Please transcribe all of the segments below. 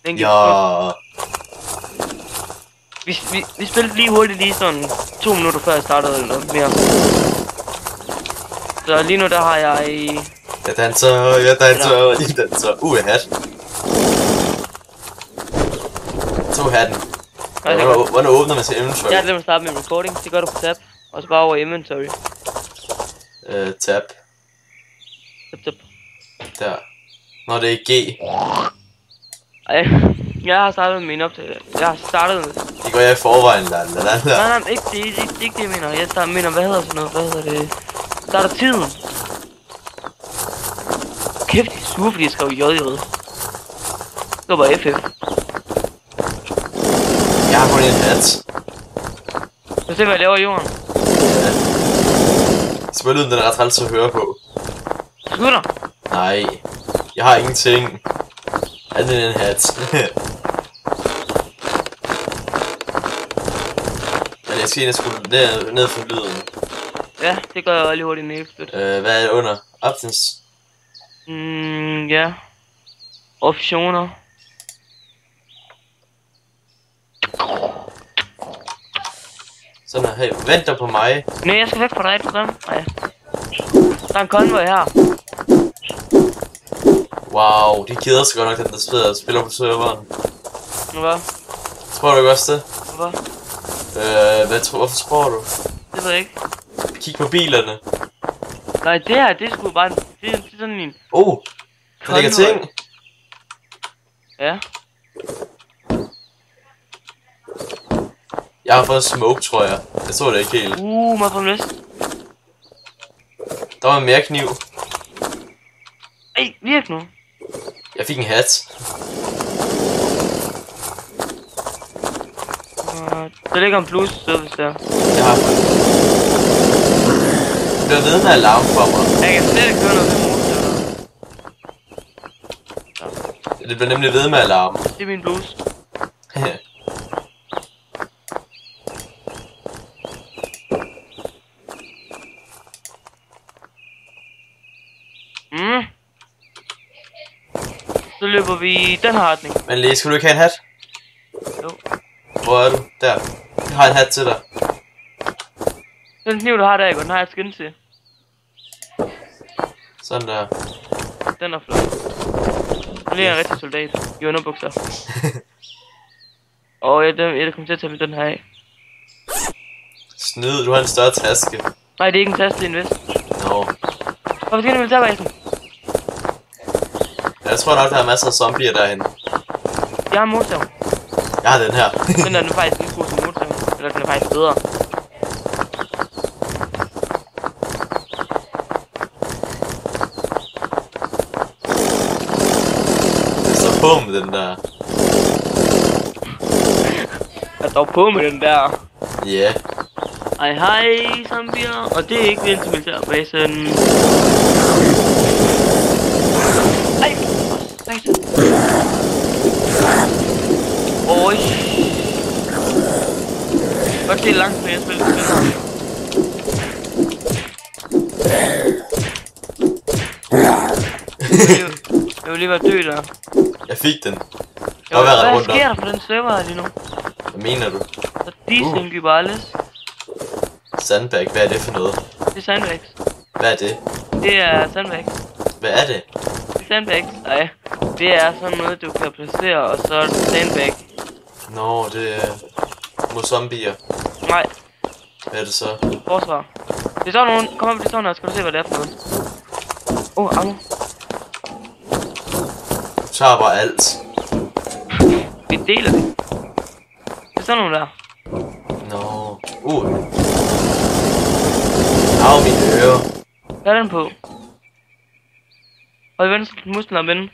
Den gik Ja. Vi spillede lige sådan 2 minutter før jeg startede eller noget mere. Så lige nu der har jeg... Jeg danser, jeg danser. Hat. Tog hatten. Hvordan åbner man til inventory? Jeg glemte at starte med recording. Det gør du på tab. Og så bare over inventory. Tab. Tab. Der. Nå, det er G. Ej, jeg har startet min optagelse. Jeg har startet... Det går jeg i forvejen, la. Nej, ikke det, jeg mener. Jeg mener, hvad hedder sådan noget? Hvad hedder det? Starter tiden. Kæft, de er sure, fordi jeg skrev JJ. Det var bare FF. Jeg har kun en hat. Så se, hvad jeg laver i jorden. Ja. Spillet den er ret træls at høre på. Skyder. Nej. Jeg har ingenting. Andet end en hat. Men jeg skal skulle ned for lyden. Ja, det gør jeg lige hurtigt næbstøt. Hvad er det under? Options? Ja. Optioner. Sådan her. Hey, vent dig på mig. Nej, jeg skal væk fra dig, program. Nej. Der er en konvoj her. Wow, de keder sig godt nok, den der spiller på serveren. Hvad? Tror du ikke også det? Hvad? Hvorfor tror du? Det ved jeg ikke. Kig på bilerne. Nej, det her, det er sgu bare... Det er sådan en... Der ligger ting. Ja. Jeg har fået smoke, tror jeg. Jeg så det ikke helt. Må jeg få en vest? Der var mere kniv. Ej, virk nu. Jeg fik en hat. Der ligger en bluse service der. Jeg har fået. Det bliver ved med alarm for mig. Jeg kan slet ikke høre noget ved motor. Det bliver nemlig ved med alarm. Det er min bluse. Så løber vi i den her retning. Men lige, skal du ikke have en hat? Jo. Hvor er du? Der. Jeg har en hat til dig. Den kniv du har der, den har jeg skin til. Sådan der. Den er flot. Nu ligger en rigtig soldat i underbukser. Og jeg kommer til at tage den her af. Snyd, du har en større taske. Nej, det er ikke en taske, det er en vest. Nå. Hvorfor skal du militærbasen? Jeg tror nok, der er masser af zombier derhen. Jeg har en motorsav. Jeg har den her. Den er faktisk lige god som motorsav. Eller den er faktisk bedre. Jeg står på med den der. Jeg står på med den der. Ja. Yeah. Hej hej, zombier. Og det er ikke vildt til militærbasen. Ej! Oj. Godt, det er langt, men jeg spiller det her. Jeg vil lige være død der. Jeg fik den. Hvad sker der på den server her lige nu? Hvad mener du? Så desync alles. Sandbag, hvad er det for noget? Det er sandbags. Hvad er det? Det er sandbags. Hvad er det? Det er sandbags. Nej, det er sådan noget du kan placere, og så er det sandbag. Nå, det er mod zombier. Nej. Hvad er det så? Forsvar. Det er sådan nogen. Kom op, det er sådan her. Skal du se, hvad det er for noget? Ammo. Du tager bare alt. Vi deler det. Det er sådan nogle der. Nå. Au, mine ører. Hvad er den på? Hold venstre musklen op inden.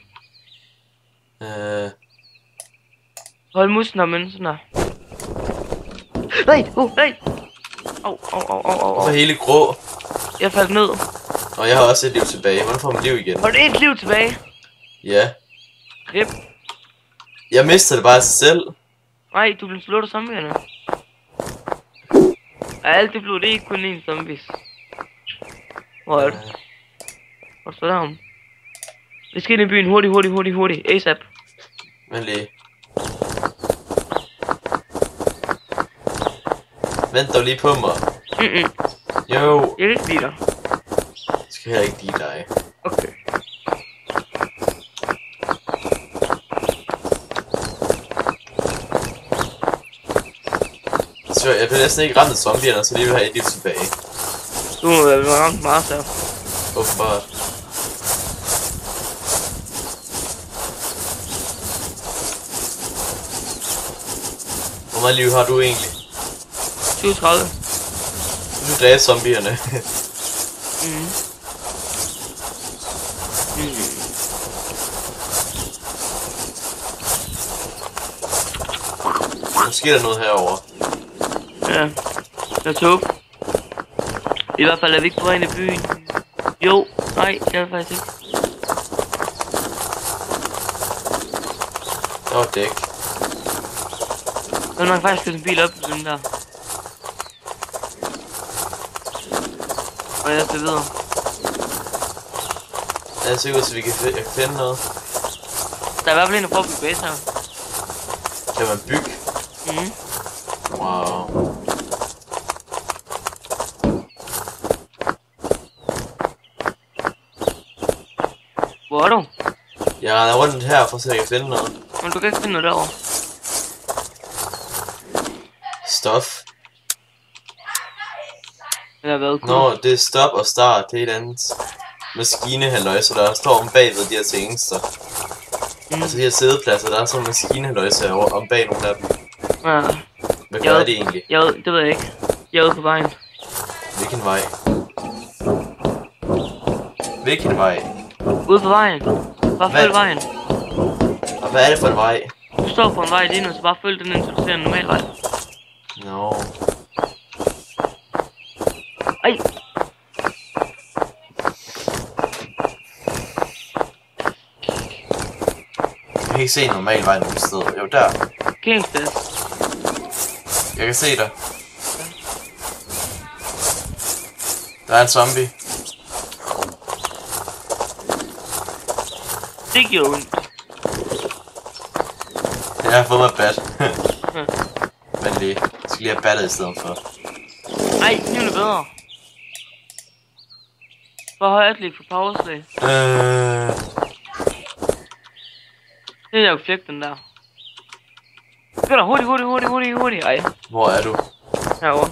Hold musklen op inden, sådan der. Nej! Nej! Au. Hvorfor hele grå? Jeg faldt ned. Og jeg har også et liv tilbage. Hvordan får man liv igen? Har du et liv tilbage? Ja. Rip. Jeg mister det bare af sig selv. Nej, du blev slået af zombierne. Alt det blod, det er ikke kun én zombies. Hvor er det? Hvor står der om? Vi skal ind i byen hurtigt. ASAP. Men lige. Vent dog lige på mig. Jo. Jeg kan ikke lide dig. Jeg skal heller ikke lide dig. Okay. Så jeg bliver næsten ikke ramt af zombierne, så lige vil have et liv tilbage. Du må være ramt meget så. Åbenbart. Hvor meget liv har du egentlig? 37. Du dræber zombierne. Måske er der noget herovre. Ja. Jeg tog. I hvert fald er vi ikke på vej ind i byen. Jo. Nej, det er det faktisk ikke. Der var dæk. Men man kan faktisk sætte en bil op på den der. Og jeg skal videre. Jeg er sikker, så vi kan finde noget. Der er i hvert fald en, der prøver at bygge base her. Kan man bygge? Wow. Hvor er du? Jeg render rundt her, for at jeg kan finde noget. Men du kan ikke finde noget derovre. Stof. Det har været cool. Nå, det er stop og start. Det er et andet maskinehalløjse, der står om bagved de her tingester. Altså de her sædepladser, der er sådan en maskinehalløjse om bag nogle af dem. Ja. Hvad gør det egentlig? Det ved jeg ikke. Jeg er ude på vejen. Hvilken vej? Hvilken vej? Ude på vejen. Bare følg vejen. Og hvad er det for en vej? Du står på en vej lige nu, så bare følg den indtil du ser en normal vej. Nå. Ej! Jeg kan ikke se en normal vej nogen steder. Jo, der. Kingsted. Jeg kan se dig. Der er en zombie. Det gjorde ondt. Jeg har fået mig bat. Vent lige. Jeg skal lige have battet i stedet for. Ej, nu er det bedre. Hvor højt ligger for powerslag? Det er jeg jo flægt den der. Gør der hurtigt. Ej. Hvor er du? Herovre.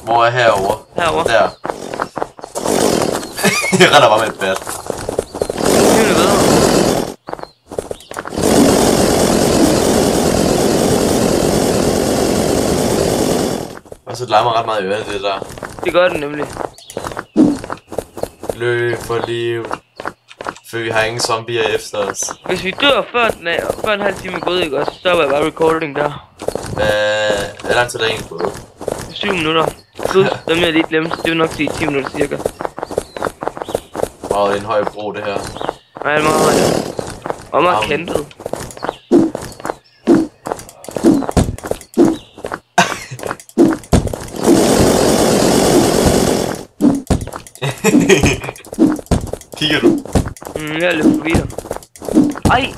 Hvor er herovre? Herovre. Der. Jeg render bare med et bat. Nu er det bedre. Og så larmer ret meget i øret, det der. Det gør den nemlig. Løb for liv. For vi har ingen zombier efter os. Hvis vi dør før en halv time er gået, ikke også, så stopper jeg bare recording der. Hvad lang tid er der egentlig på? 7 minutter. Plus dem jeg lige glemte, det vil nok sige 10 minutter cirka. Wow, det er en høj bro det her. Nej, det er meget højt. Og meget kentet. Kigger du? Jeg er lidt forbi dig. Ej!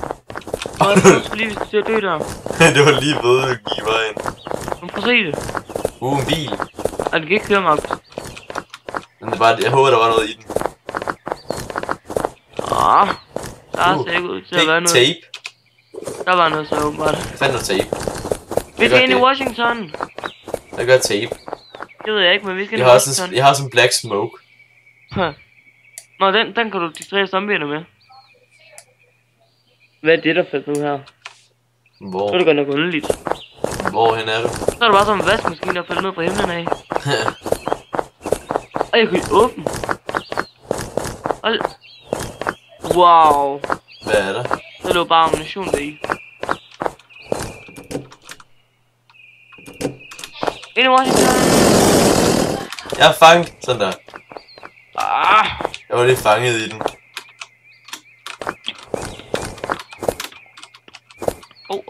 Jeg skulle lige til at dø der. Det var lige ved at give vejen. Men prøv at se det. En bil. Ej, det kan ikke køre, Max. Men det er bare, jeg håber der var noget i den. Der er sikkert ud til at være noget. Tape. Der var noget så åbenbart. Hvad fanden er tape? Vi skal ind i Washington. Hvad gør tape? Det ved jeg ikke, men vi skal ind i Washington. Jeg har sådan black smoke. Nå, den kan du distrahere zombierne med. Hvad er det der fedt nu her? Hvor? Så er det godt nok underligt. Hvorhen er du? Så er det bare sådan en vaskemaskine, der falder ned fra himlen af. Og jeg kunne åbne. Wow. Hvad er der? Der lå bare ammunition deri. Ind i Washington. Jeg er fanget. Sådan der. Ah. Jeg var lige fanget i den. Oh.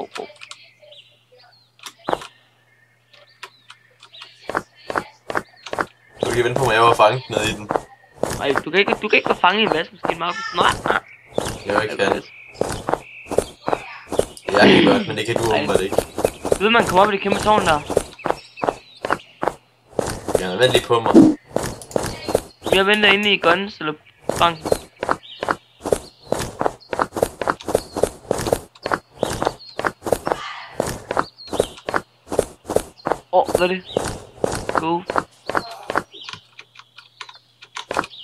Du kan vente på mig, jeg var fanget nede i den. Nej, du kan ikke være fanget i en vaskemaskine, Markus. Nej. Jeg kan. Jeg kan godt, men det kan du åbenbart ikke. Du ved, man kommer op i det kæmpe tårn der. Vent lige på mig. Jeg venter inde i Guns eller banken. Hvad er det? Go.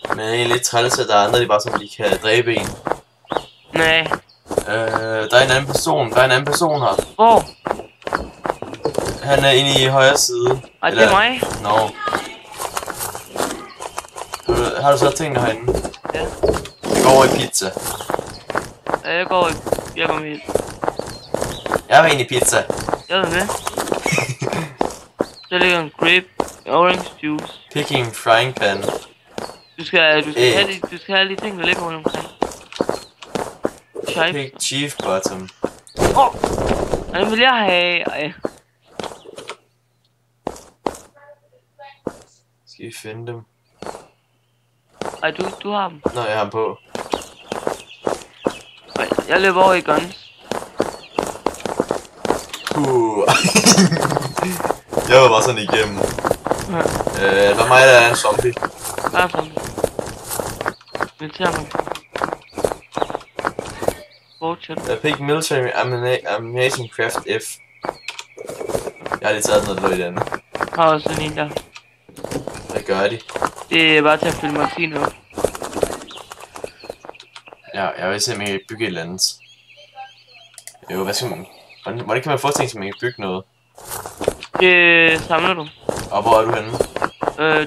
Men det er egentlig lidt træls, at der er andre, de bare sådan, de kan dræbe en. Nej. Der er en anden person. Der er en anden person her. Hvor? Han er inde i højre side. Ej, det er mig. Nå. Har du så tingene herinde? Ja. Jeg går over i pizza. Ja, jeg går med. Jeg er inde i pizza. Jeg er med. Der ligger en grape, orange juice. Picking frying pan. Du skal have de ting, der ligger rundt omkring. Pick chief bottom. Den vil jeg have. Ej. Skal vi finde dem? Ej, du har dem. Nå, jeg har dem på. Ej, jeg løber over i Guns. Jeg var bare sådan igennem. Der er mig, der er en zombie. Hvad er zombie? Militær mig. Fortsæt. Pick military ammunition craft F. Jeg har lige taget noget, der lå i den. Har også sådan en der. Hvad gør de? Det er bare til at fylde magasiner op. Ja, jeg vil se, om jeg kan bygge et eller andet. Jo, hvad skal man... Hvordan kan man få ting, så man kan bygge noget? Det samler du. Og hvor er du henne?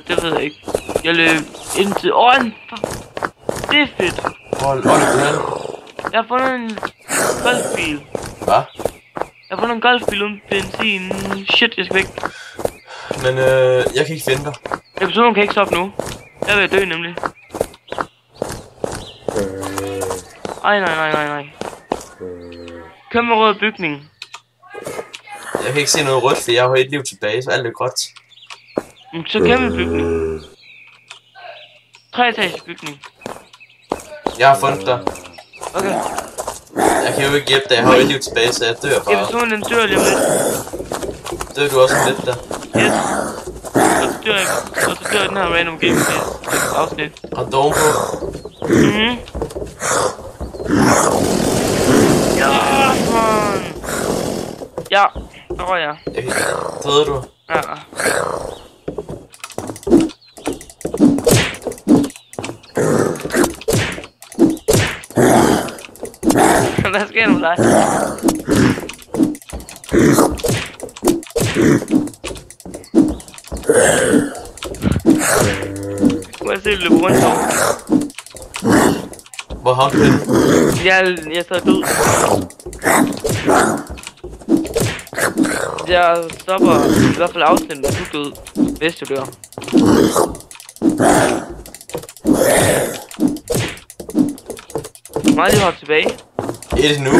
Det ved jeg ikke. Jeg løb ind til... det er fedt. Hvor er du henne? Jeg har fundet en golfbil. Hvad? Jeg har fundet en golfbil uden benzin. Shit, jeg skal væk. Men jeg kan ikke finde dig. Episoden kan ikke stoppe nu. Jeg vil dø nemlig. Ej, nej. Kæmpe rød bygning. Jeg kan ikke se noget rødt, for jeg har et liv tilbage, så alt er gråt. Så kæmpe bygning. 3-etagers bygning. Jeg har fundet dig. Okay. Jeg kan jo ikke hjælpe dig, jeg har et liv tilbage, så jeg dør bare. Episoden den dør lige om lidt. Dør du også om lidt der? Yes. Og så dør den her random game afsnit. Og dog på. Ja, man. Ja, der var jeg. Døde du? Ja. Hvad sker der med dig? Må jeg se, du løber rundt over? Hvor har du henne? Jeg er så død. Jeg stopper i hvert fald afsnittet, når du er død, hvis du dør. Meget lige holdt tilbage. Et nu.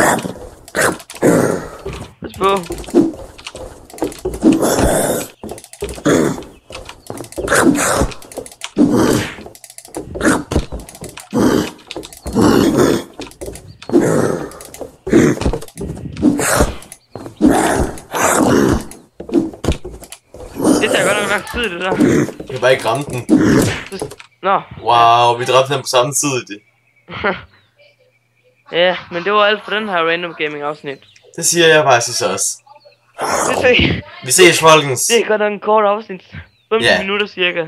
Pas på. Det tager godt nok lang tid, det der. Jeg kan bare ikke ramme den. Nå. Wow, vi dræbte den på samme tid. Ja, men det var alt for den her random gaming afsnit. Det siger jeg faktisk også. Vi ses. Vi ses, folkens. Det er godt nok en kort afsnit. 15 Ja. minutter cirka.